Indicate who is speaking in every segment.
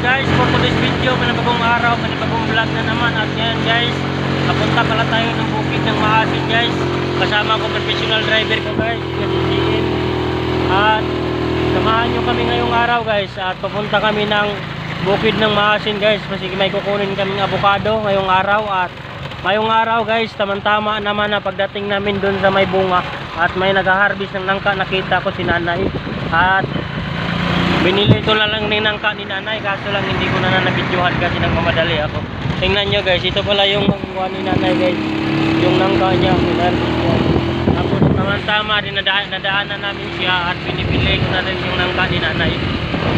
Speaker 1: guys, for today's video, manibagong araw, manibagong vlog na naman. At ngayon guys, napunta pala tayo ng bukid ng Maasin guys. Kasama ko professional driver ko guys, GM. At samahan nyo kami ngayong araw guys. At papunta kami ng bukid ng Maasin guys. Kasi may kukunin kaming avocado ngayong araw. At ngayong araw guys, tamang-tama naman na pagdating namin dun sa may bunga. At may nag-harvest ng nangka, nakita ko si nanay. At binili ko na lang ng nangka ni nanay, kaso lang hindi ko na nabidyohan kasi nang mamadali ako. Tingnan nyo guys, ito pala yung nakuha ni nanay guys, yung nangka niya. Tapos tama din nadaanan namin siya at binibili ko na rin yung nangka ni nanay.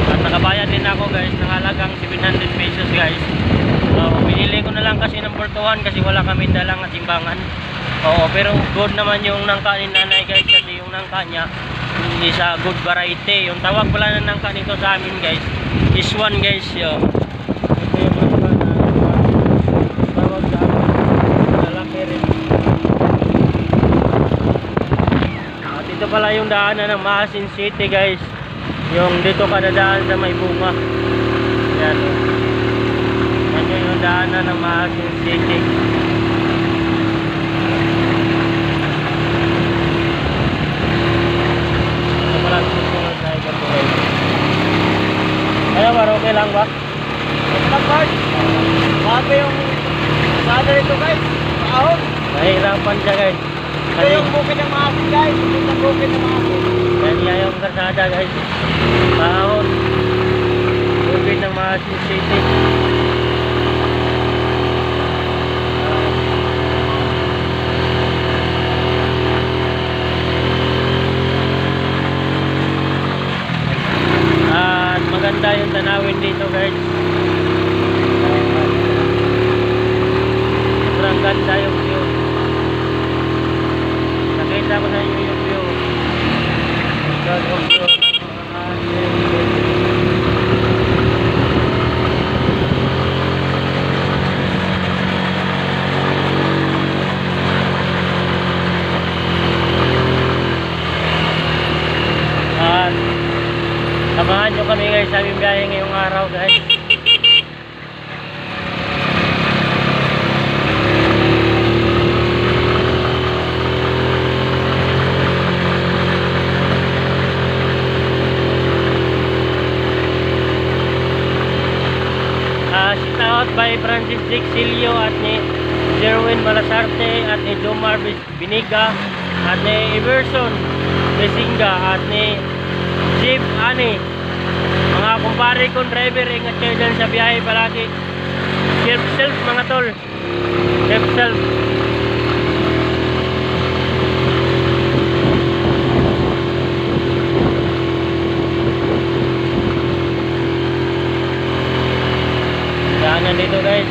Speaker 1: At nakabayad din ako guys ng halagang 700 pesos guys. So binili ko na lang kasi ng portuhan kasi wala kami dalang timbangan. Oo, pero good naman yung nangka ni nanay guys, kasi yung nangka niya is a good variety. Yung tawag pala ng nangka nito sa amin guys is one guys. Yo, ito yung nangka na tawag sa amin, lalaki rin. At ito pala yung daanan ng Maasin City guys, yung dito ka dadaan sa may bunga. Yan o, yan yung daanan ng Maasin City. Kaya ba, okay lang ba?
Speaker 2: Okay lang guys. Grabe yung kasada rito guys. Ahon.
Speaker 1: Nahihirapan siya guys.
Speaker 2: Ito yung bukid ng Maasin guys. Ito yung bukid ng Maasin.
Speaker 1: Kaya yung kasada guys. Mahon. Bukid ng Maasin City. Maganda yung tanawin dito guys. Sobrang ganda yung view. Nakita ko sa inyo yung view. Ganda yung view. Samahan nyo kami guys sa aming biyahe ngayong araw guys. Shout out by Francis Dixilio at ni Jerwin Malasarte at ni Jomar Biniga at ni Everson Besinga at ni Jeep Ani. Mga kumpare kong driver, ingat kayo dyan sa biyahe palagi. Self mga tol. Self. Daanan dito guys,